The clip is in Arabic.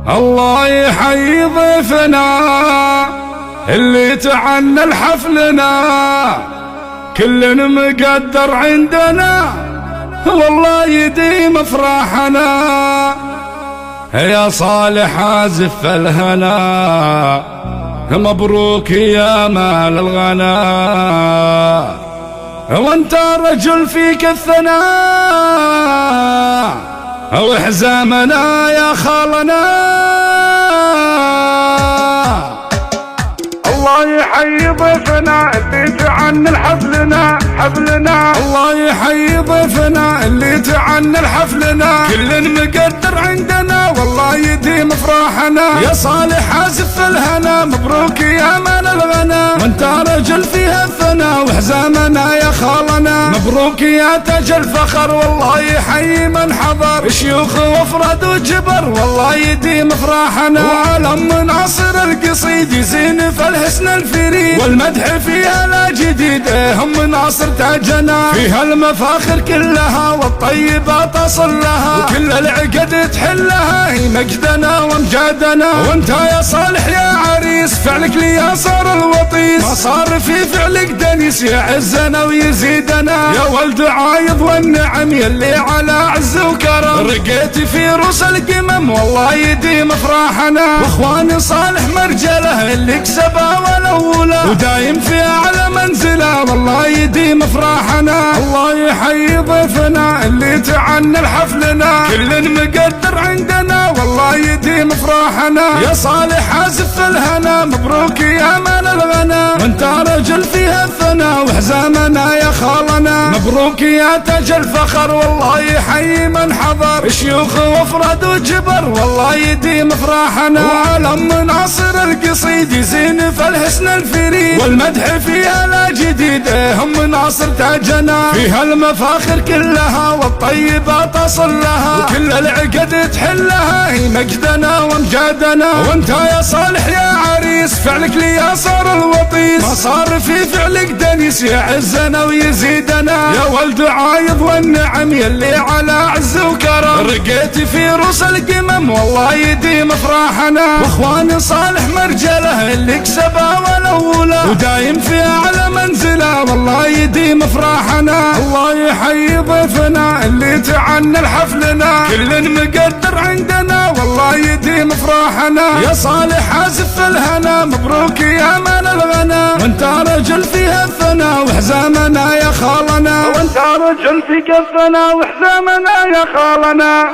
الله يحيي ضيفنا اللي تعنى لحفلنا، كل مقدر عندنا والله يديم افراحنا. يا صالح ازف الهنا، مبروك يا مال الغنا، وانت رجل فيك الثناء وحزامنا يا خالنا. الله يحيي ضيفنا اللي تعنى لحفلنا حفلنا، الله يحيي ضيفنا اللي تعنى لحفلنا، كل مقدر عندنا والله يديم افراحنا. يا صالح ازف الهنا، مبروك يا مال الغنا، وانت رجل فيها الثنا وحزامنا يا خالنا. مبروك يا تاج الفخر، والله يحيي من حضر، شيوخ وافراد وجبر والله يديم افراحنا. وعالم مناصر القصيد يزين في الحسن الفريد، والمدح فيها لا جديد هم مناصر تاجنا. فيها المفاخر كلها والطيبات اصل لها، وكل العقد تحلها هي مجدنا وامجادنا. وانت يا صالح يا عريس فعلك لي يا صار الوطيس، ما صار في فعلك دنيس يعزنا ويزيدنا. يا ولد عايض والنعم يلي على عز وكرم، رقيت في روس القمم والله يديم افراحنا. واخواني صالح مرجله اللي كسبها والاولى، ودايم في اعلى منزله والله يديم افراحنا. الله يحيي ضيفنا اللي تعنى لحفلنا، كل مقدر عندنا والله يديم افراحنا. يا صالح ازف الهنا، مبروك يا مال الغنا، وانت رجل فيها الثنا وحزامنا يا خالنا. مبروك يا تاج الفخر، والله يحيي من حضر، شيوخ وافراد وجبر والله يديم افراحنا. وعالم مناصر القصيد يزين في الحسن الفريد، والمدح فيها لا جديد هم مناصر تاجنا. فيها المفاخر كلها والطيبات اصل لها، وكل العقد تحلها هي مجدنا وامجادنا. وانت يا صالح يا عريس فعلك لي يا صار الوطيس، ما صار في فعلك دنيس يعزنا ويزيدنا. يا ولد عايض والنعم يلي على عز وكرم، رقيت في روس القمم والله يديم افراحنا. واخواني صالح مرجله اللي كسبها والاولى، ودايم في اعلى منزله والله يديم افراحنا. الله يحيي ضيفنا اللي تعنى لحفلنا، كل مقدر عندنا والله يديم افراحنا. يا صالح ازف الهنا، مبروك يا مال الغنا، وانت رجل فيها الثنا وحزامنا يا خالنا. وانت رجل فيك الثنا وحزامنا يا خالنا.